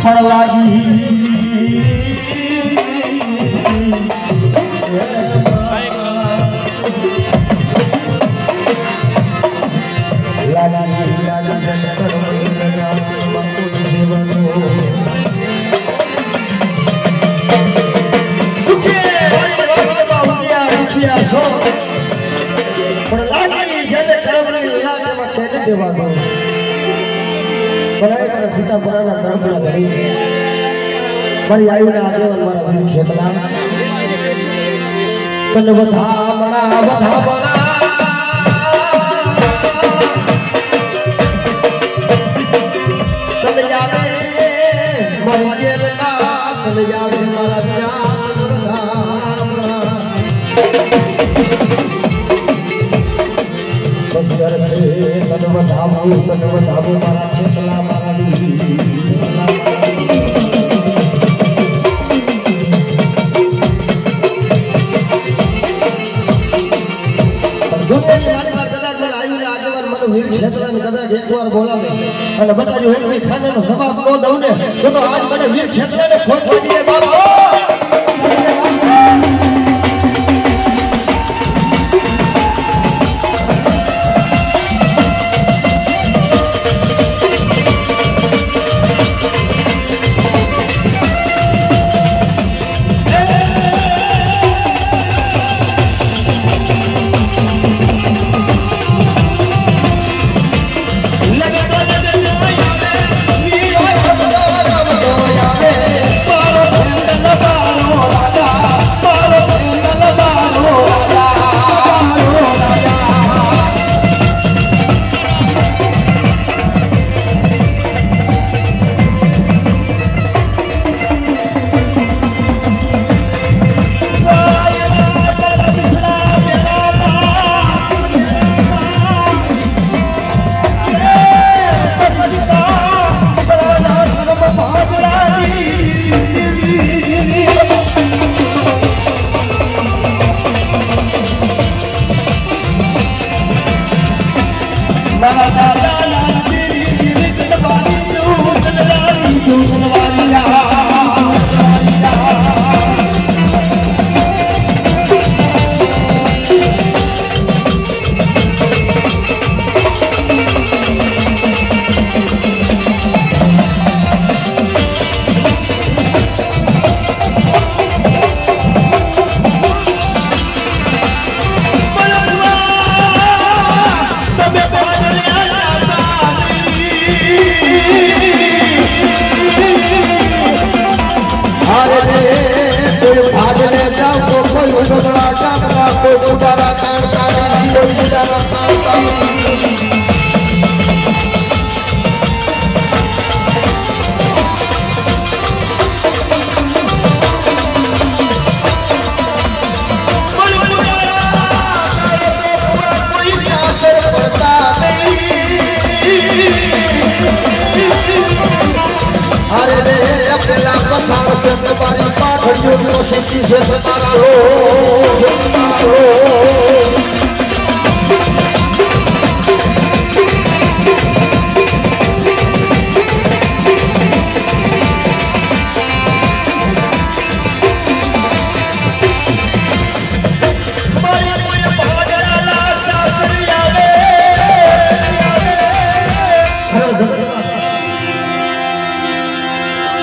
પણ લાગી सीतापुरा करमला घड़ी मारी आयु ने आगे मारा वीर खेतला कल बधा बना कल यादे मारी जेलना कल यादे मारा बस कर कल बधा मारा खेतला मारा एक बार बोला मैं बता जो है खाने में सवाब को दऊं ने तो आज मैंने वीर क्षेत्र ने खोल दिए बाबा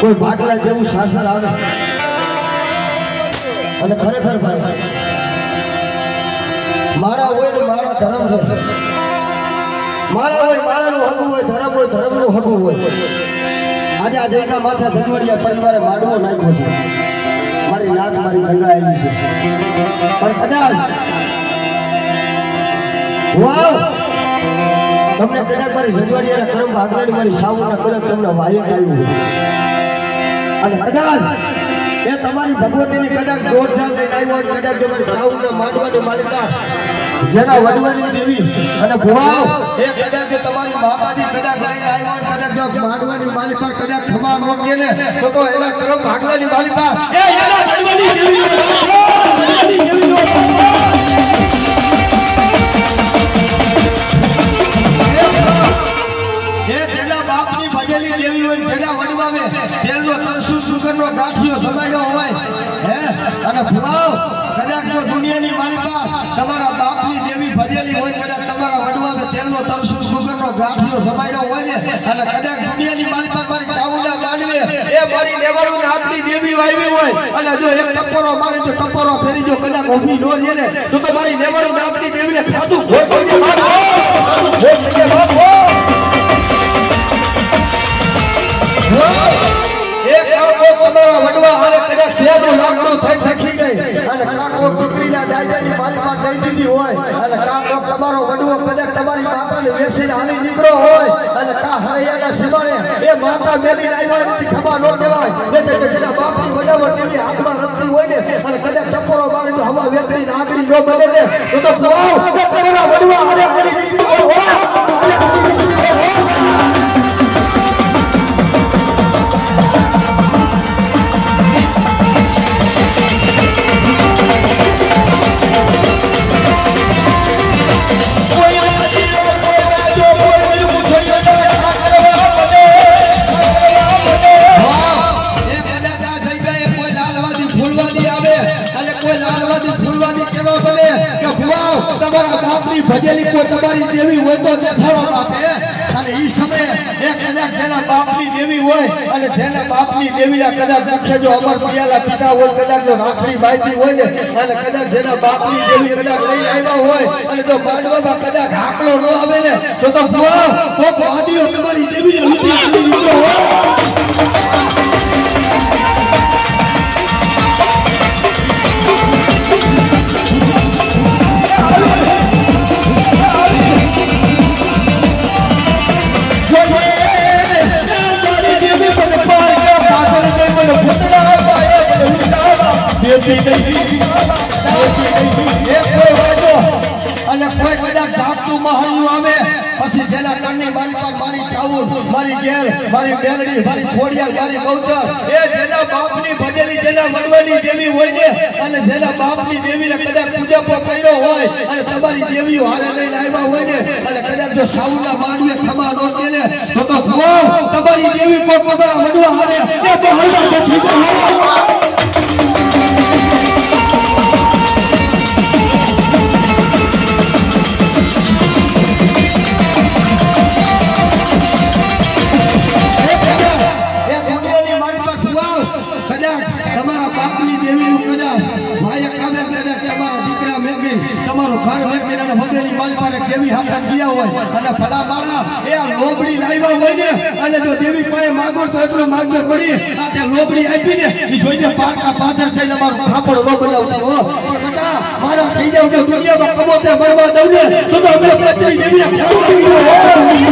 कोई भागला जेवू शासन आवे અને ખરેખર ભાઈ મારા હોય ને મારા ધર્મ છે મારા હોય મારાનું હગું હોય ધર્મનું હગું હોય આજે આ જયકા માથા ધનવડિયા પરિવારે માડવો નાખ્યો છે મારી નાક મારી ગંગા આવી છે પણ કદાચ વાવ તમને કદાચ મારી જજવાડિયાના કરમ ભાગલાની મારી સાવના કદાચ તમને વાયક આવ્યું અને કદાચ એ તમારી ભગવતીની કદાચ જોર ચાલ લઈને આવ્યો કદાચ તમારી સાવના માંડવાની માલિકા જેના વડવાની દેવી અને ભુવાઓ એ કદાચ તમારી માતાજી કદાચ લઈને આવ્યો કદાચ માંડવાની માલિકા કદાચ ખમા માંગે ને તો એના કરમ ભાગલાની માલિકા એ એના વડવાની દેવી એ તેના બાપની ભજેલી દેવી હોય જેના વડવાવે તેલનો તરસુ સુગરનો ગાંઠિયો જમાડ્યો હોય હે અને ભુવાઓ કદાચ જો દુનિયાની માલિકા તમારા બાપની દેવી ભજેલી હોય કદાચ તમારા વડવાવે તેલનો તરસુ સુગરનો ગાંઠિયો જમાડ્યો હોય ને અને કદાચ દુનિયાની માલિકા મારી ચાઉના માંડવે એ મારી લેવાળું હાથની દેવી વાવી હોય અને જો એક ટપોરો મારે જો ટપોરો ફેરી જો કદાચ ઊભી નો રહે ને તો મારી લેવાળું હાથની દેવીને ખાધું ઘોટ થઈ જાય એક કાકો તમારા વડવા હારે કદાચ શેરનું લાકડું થઈ થકી ગઈ અને કાકો દીકરીના દાદાની માલમાં દઈ દીધી હોય અને કાકો તમારો વડવો કદાચ તમારી માતાને વેસીને હાલી નીકળો હોય અને કા હરૈયાના સિવાળે એ માતા મેલી આવ્યા નથી ખબર ન દેવાય એટલે જેના બાપની વડાવર તેની હાથમાં રખતી હોય ને અને કદાચ ટપોરો મારે તો હવા વેતરીને આગળી ન બને ને તો ભુવાઓ તમારા વડવા હારે હાલી નીકળો હોય ભજેલી કોઈ તમારી દેવી હોય તો દેખાડો આપે અને ઈ સમયે એક કદાચ જેના બાપની દેવી હોય અને જેના બાપની દેવીના કદાચ મુખ્ય જો અમર પિયાલા પિતા હોય કદાચ જો રાખડી બાંધી હોય ને અને કદાચ જેના બાપની દેવી કદાચ લઈને આવ્યા હોય અને જો માંડવામાં કદાચ હાકલો ન આવે ને તો કોક આદિઓ તમારી દેવીને લૂંટી આવી નીકળો હોય અને કોઈ કદાચ જાપતું મહાણું આવે પછી જેના કાનની માલિકા મારી ચાવું મારી ગેલ મારી બેલડી મારી ખોડિયાર મારી ગૌચર એ જેના બાપની ભજેલી જેના વડવાની દેવી હોય ને અને જેના બાપની દેવીને કદાચ પૂજાપો કર્યો હોય અને તમારી દેવીઓ હારે લઈને આવ્યા હોય ને અને કદાચ જો સાઉના માંડવે ખમા ન દે ને તો તમારી દેવી કોઈ પોતાના વડવા હારે એ બહારના નથી તમારો ઘર વેચીને વગેરે માલપાને દેવી હાથે ગયા હોય અને ભલા માળા એ આ લોબડી લાવ્યા હોય ને અને જો દેવી પાસે માંગો તો એટલું માંગો પડી આ તે લોબડી આપી ને ઈ જોઈને પારકા પાછળ થઈને મારો ખાપડ નો બનાવતા હો પણ બેટા મારા થઈ જાવ કે દુનિયામાં કમોતે મરવા દઉં ને તો અમે પચરી દેવીને ખ્યાલ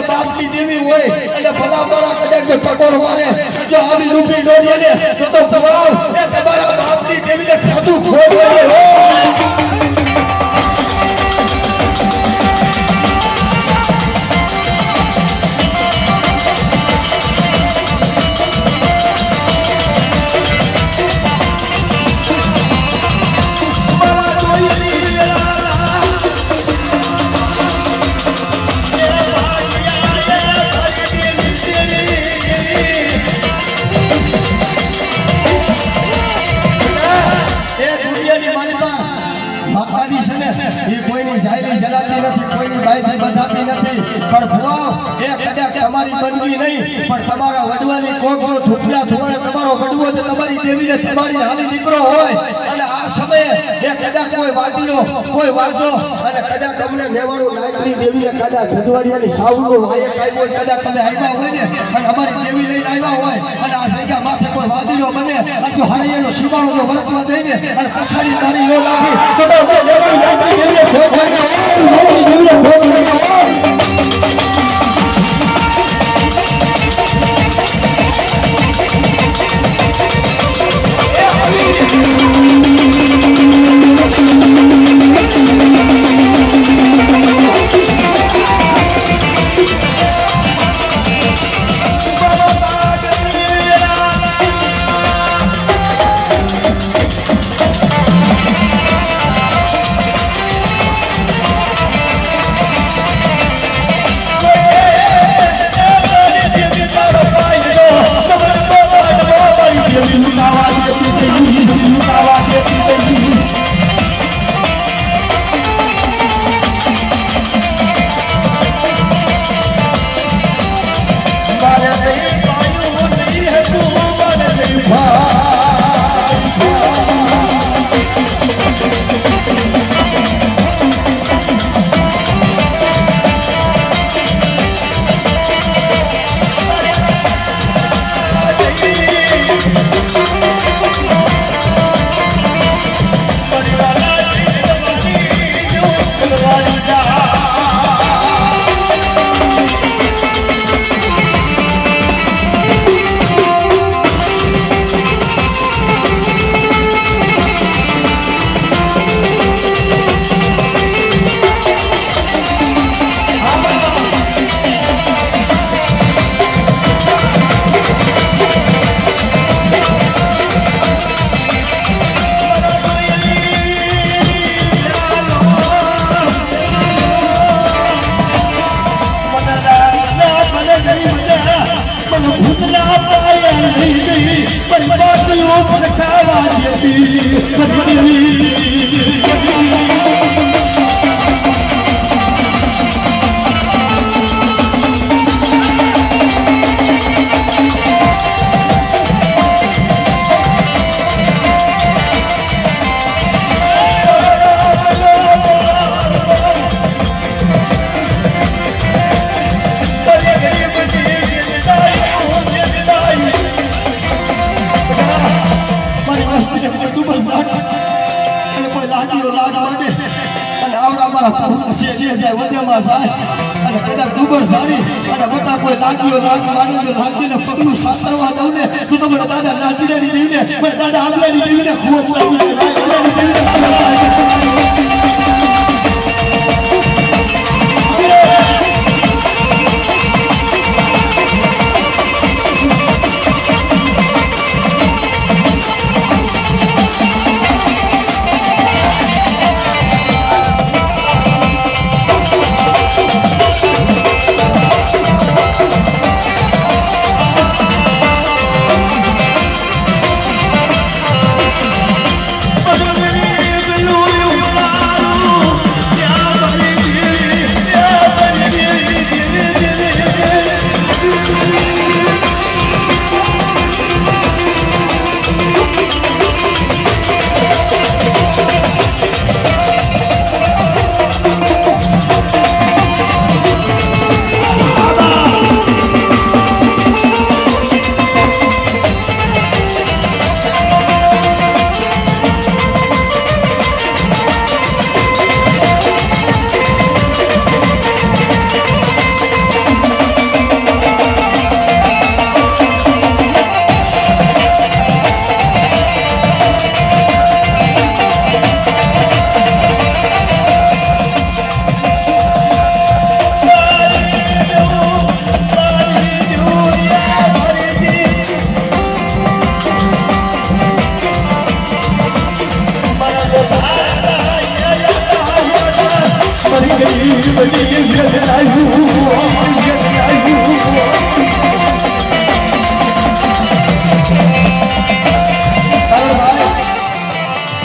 બાપની દેવી હોય અને ભલા મારા કદાચ પકોર મારે જો આવી રૂપી ડોરીએ ને તો તમારા બાપની દેવીને ખાધું ખોવાય ભાઈથી બંધાતી નથી પણ ભુવા એ કદાચ તમારી બનવી નહીં પણ તમારા વડવાની કોક જો ધૂતરા ધુવાડે તમારો વડવો જે તમારી દેવીને સંભાળી હાલી નીકળો હોય અને આ સમયે એ કદાચ કોઈ વાદીઓ કોઈ વાજો અને કદાચ તમને મેવાડો નાયકની દેવીને કદાચ સજવાડિયાની સાવનો વાયક આવ્યો હોય કદાચ તમે આવ્યા હોય ને અને અમારી દેવી લઈને આવ્યા હોય અને આ સજા માથે કોઈ વાદીઓ બને અને જો હરિયાનો સીમાડો જો વરસવા દઈને અને પછાડી તારી લો લાગી તો મેવાડો નાયકની દેવીને ભોગ લાગ્યા હોય દેવીને ભોગ લાગ્યા હોય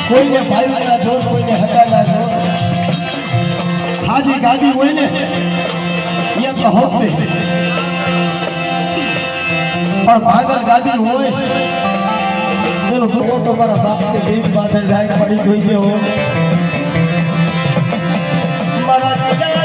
કોઈને ભાઈ ના જોર કોઈને હતા ના જોર હાજી ગાદી હોય ને ये तो होते पर भागर गादी होए चलो वो तो मारा बाप के बीच बात है जाए पड़ी कोई के हो मारा